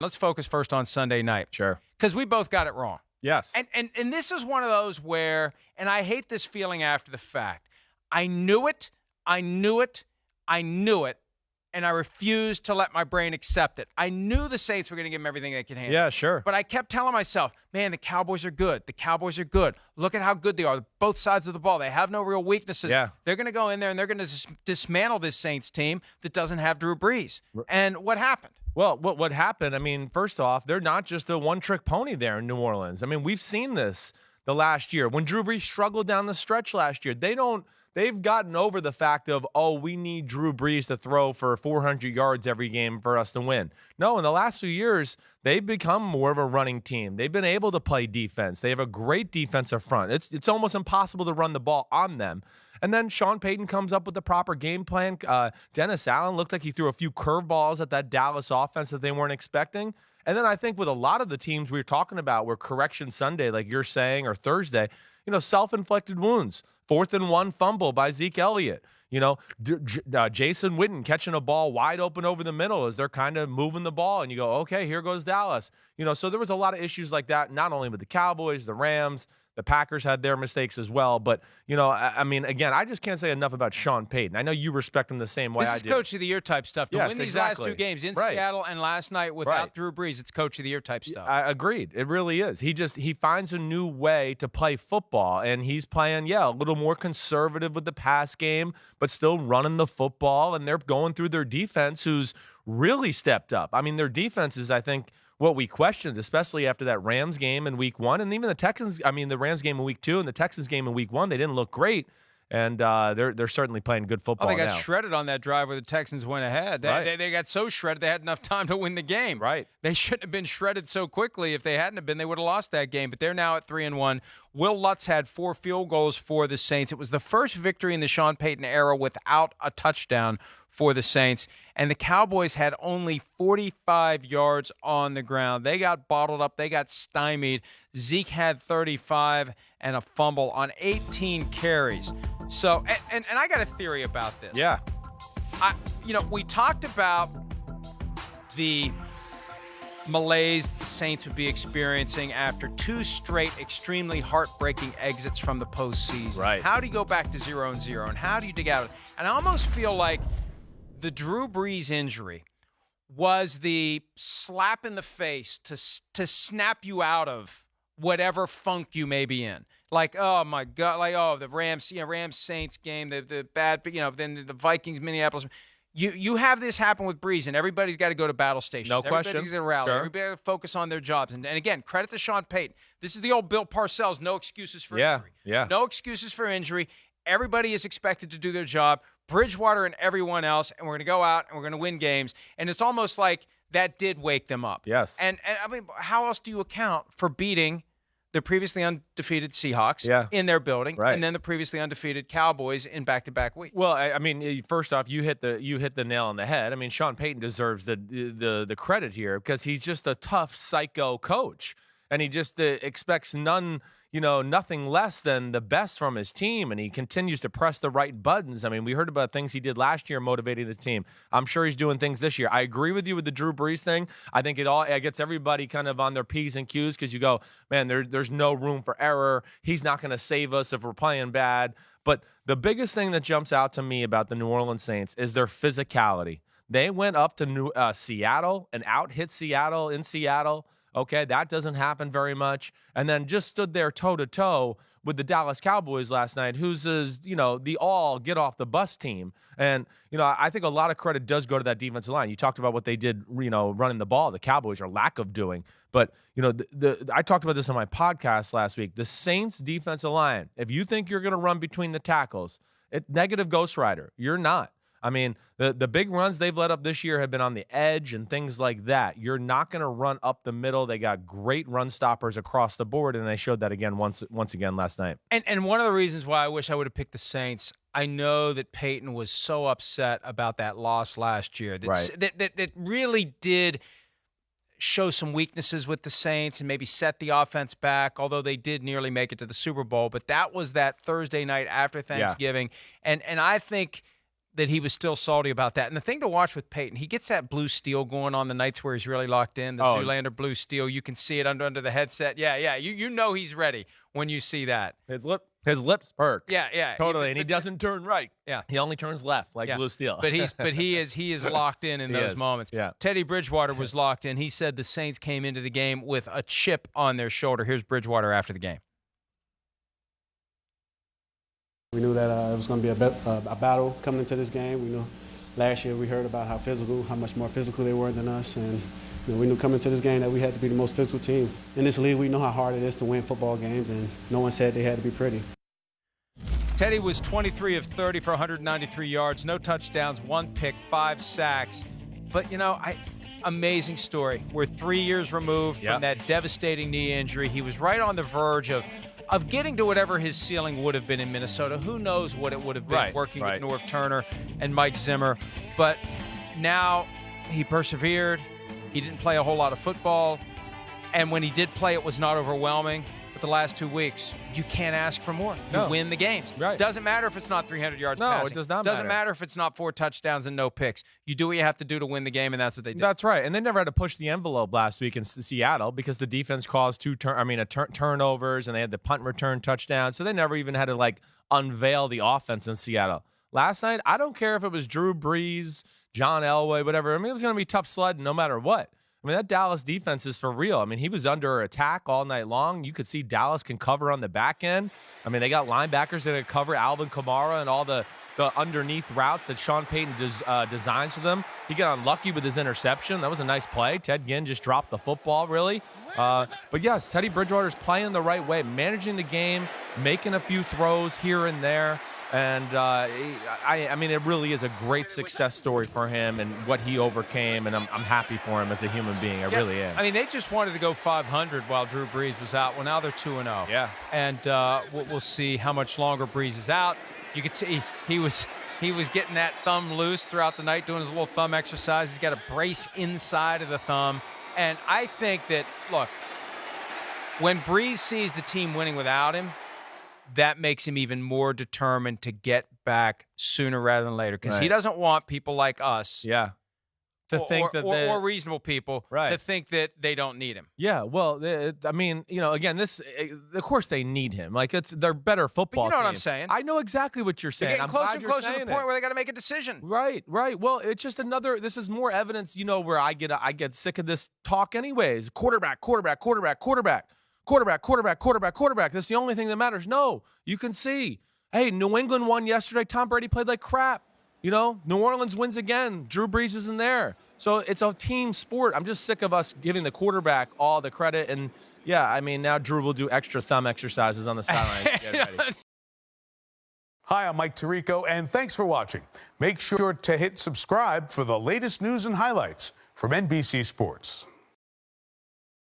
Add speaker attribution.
Speaker 1: Let's focus first on Sunday night.
Speaker 2: Sure.
Speaker 1: Because we both got it wrong.
Speaker 2: Yes.
Speaker 1: And this is one of those where, and I hate this feeling after the fact, I knew it, and I refused to let my brain accept it. I knew the Saints were going to give them everything they could handle.
Speaker 2: Yeah, sure.
Speaker 1: But I kept telling myself, man, the Cowboys are good. The Cowboys are good. Look at how good they are. Both sides of the ball. They have no real weaknesses.
Speaker 2: Yeah.
Speaker 1: They're going to go in there and they're going to dismantle this Saints team that doesn't have Drew Brees. And what happened?
Speaker 2: Well, what happened, I mean, first off, they're not just a one-trick pony there in New Orleans. I mean, we've seen this the last year. When Drew Brees struggled down the stretch last year, they've gotten over the fact of, we need Drew Brees to throw for 400 yards every game for us to win. No, in the last few years, they've become more of a running team. They've been able to play defense. They have a great defensive front. It's almost impossible to run the ball on them. And then Sean Payton comes up with the proper game plan. Dennis Allen looked like he threw a few curveballs at that Dallas offense that they weren't expecting. And then I think with a lot of the teams we were talking about were correction Sunday, like you're saying, or Thursday, self-inflicted wounds. 4th and 1 fumble by Zeke Elliott. Jason Witten catching a ball wide open over the middle as they're kind of moving the ball, and you go, okay, here goes Dallas. So there was a lot of issues like that, not only with the Cowboys, the Rams, the Packers had their mistakes as well. But, I mean, again, I just can't say enough about Sean Payton. I know you respect him the same way I do.
Speaker 1: This is Coach of the Year type stuff. To win these last two games in Seattle and last night without Drew Brees, it's Coach of the Year type stuff.
Speaker 2: I agreed. It really is. He finds a new way to play football, and he's playing, a little more conservative with the pass game, but still running the football, and they're going through their defense, who's really stepped up. I mean, their defense is, I think, what we questioned, especially after that Rams game in week 1. And even the Rams game in week 2 and the Texans game in week 1, they didn't look great. And they're certainly playing good football now.
Speaker 1: They got shredded on that drive where the Texans went ahead. They got so shredded they had enough time to win the game.
Speaker 2: Right.
Speaker 1: They shouldn't have been shredded so quickly. If they hadn't have been, they would have lost that game. But they're now at 3-1. Will Lutz had 4 field goals for the Saints. It was the first victory in the Sean Payton era without a touchdown for the Saints. And the Cowboys had only 45 yards on the ground. They got bottled up. They got stymied. Zeke had 35 and a fumble on 18 carries. So, and I got a theory about this.
Speaker 2: Yeah.
Speaker 1: We talked about the malaise the Saints would be experiencing after 2 straight extremely heartbreaking exits from the postseason.
Speaker 2: Right.
Speaker 1: How do you go back to 0-0, and how do you dig out of it? And I almost feel like the Drew Brees injury was the slap in the face to snap you out of whatever funk you may be in. Like, oh my God, the Rams Saints game, the bad, then the Vikings, Minneapolis. You have this happen with Brees, and everybody's got to go to battle stations.
Speaker 2: No question.
Speaker 1: Everybody's got to rally.
Speaker 2: Sure.
Speaker 1: Everybody got to focus on their jobs. And again, credit to Sean Payton. This is the old Bill Parcells, no excuses for injury.
Speaker 2: Yeah.
Speaker 1: No excuses for injury. Everybody is expected to do their job. Bridgewater and everyone else, and we're going to go out and we're going to win games. And it's almost like that did wake them up.
Speaker 2: Yes.
Speaker 1: And I mean, how else do you account for beating the previously undefeated Seahawks in their building, and then the previously undefeated Cowboys in back-to-back weeks?
Speaker 2: Well, I mean, first off, you hit the nail on the head. I mean, Sean Payton deserves the credit here because he's just a tough psycho coach, and he just expects nothing less than the best from his team, and he continues to press the right buttons. I mean, we heard about things he did last year motivating the team. I'm sure he's doing things this year. I agree with you with the Drew Brees thing. I think it gets everybody kind of on their P's and Q's because you go, man, there's no room for error. He's not going to save us if we're playing bad. But the biggest thing that jumps out to me about the New Orleans Saints is their physicality. They went up to Seattle and out-hit Seattle in Seattle. Okay, that doesn't happen very much. And then just stood there toe-to-toe with the Dallas Cowboys last night, who's the all-get-off-the-bus team. And, I think a lot of credit does go to that defensive line. You talked about what they did, running the ball, the Cowboys, or lack of doing. But, I talked about this on my podcast last week. The Saints defensive line, if you think you're going to run between the tackles, negative Ghost Rider. You're not. I mean, the big runs they've let up this year have been on the edge and things like that. You're not going to run up the middle. They got great run stoppers across the board, and they showed that again once again last night.
Speaker 1: And one of the reasons why I wish I would have picked the Saints, I know that Peyton was so upset about that loss last year. That really did show some weaknesses with the Saints and maybe set the offense back, although they did nearly make it to the Super Bowl. But that was that Thursday night after Thanksgiving. And I think that he was still salty about that. And the thing to watch with Peyton, he gets that blue steel going on the nights where he's really locked in, the Zoolander blue steel. You can see it under the headset. Yeah. You know he's ready when you see that.
Speaker 2: His lips perk.
Speaker 1: Yeah.
Speaker 2: Totally. And he doesn't turn right.
Speaker 1: Yeah.
Speaker 2: He only turns left like blue steel.
Speaker 1: But he is locked in those moments.
Speaker 2: Yeah.
Speaker 1: Teddy Bridgewater was locked in. He said the Saints came into the game with a chip on their shoulder. Here's Bridgewater after the game.
Speaker 3: We knew that it was going to be a battle coming into this game. We knew last year we heard about how much more physical they were than us, and we knew coming into this game that we had to be the most physical team. In this league, we know how hard it is to win football games, and no one said they had to be pretty.
Speaker 1: Teddy was 23 of 30 for 193 yards, no touchdowns, 1 pick, 5 sacks. But, amazing story. We're 3 years removed from that devastating knee injury. He was right on the verge of getting to whatever his ceiling would have been in Minnesota. Who knows what it would have been working with Norv Turner and Mike Zimmer. But now he persevered. He didn't play a whole lot of football. And when he did play, it was not overwhelming. But the last 2 weeks, you can't ask for more. You win the games.
Speaker 2: Right.
Speaker 1: Doesn't matter if it's not 300 yards passing.
Speaker 2: No, it does not
Speaker 1: Doesn't matter if it's not 4 touchdowns and no picks. You do what you have to do to win the game, and that's what they did.
Speaker 2: That's right. And they never had to push the envelope last week in Seattle because the defense caused turnovers, and they had the punt return touchdown. So they never even had to, unveil the offense in Seattle. Last night, I don't care if it was Drew Brees, John Elway, whatever. It was going to be tough sledding no matter what. That Dallas defense is for real. He was under attack all night long. You could see Dallas can cover on the back end. They got linebackers that can cover Alvin Kamara and all the underneath routes that Sean Payton designs for them. He got unlucky with his interception. That was a nice play. Ted Ginn just dropped the football, really. But yes, Teddy Bridgewater's playing the right way, managing the game, making a few throws here and there. And, it really is a great success story for him and what he overcame, and I'm happy for him as a human being. I really am.
Speaker 1: They just wanted to go 500 while Drew Brees was out. Well, now they're 2-0.
Speaker 2: Yeah.
Speaker 1: And we'll see how much longer Brees is out. You could see he was getting that thumb loose throughout the night, doing his little thumb exercise. He's got a brace inside of the thumb. And I think that, look, when Brees sees the team winning without him, that makes him even more determined to get back sooner rather than later, because he doesn't want people like us to think that or reasonable people to think that they don't need him.
Speaker 2: Yeah, well, again, this of course they need him. They're better football.
Speaker 1: But you know
Speaker 2: team.
Speaker 1: what I'm saying?
Speaker 2: I know exactly what you're saying.
Speaker 1: They're getting closer and closer to the point where they got to make a decision.
Speaker 2: Right. Well, it's just this is more evidence, where I get sick of this talk anyways. Quarterback. That's the only thing that matters. No, you can see. Hey, New England won yesterday. Tom Brady played like crap. New Orleans wins again. Drew Brees isn't there. So it's a team sport. I'm just sick of us giving the quarterback all the credit. And, now Drew will do extra thumb exercises on the sideline to get ready.
Speaker 4: Hi, I'm Mike Tirico, and thanks for watching. Make sure to hit subscribe for the latest news and highlights from NBC Sports.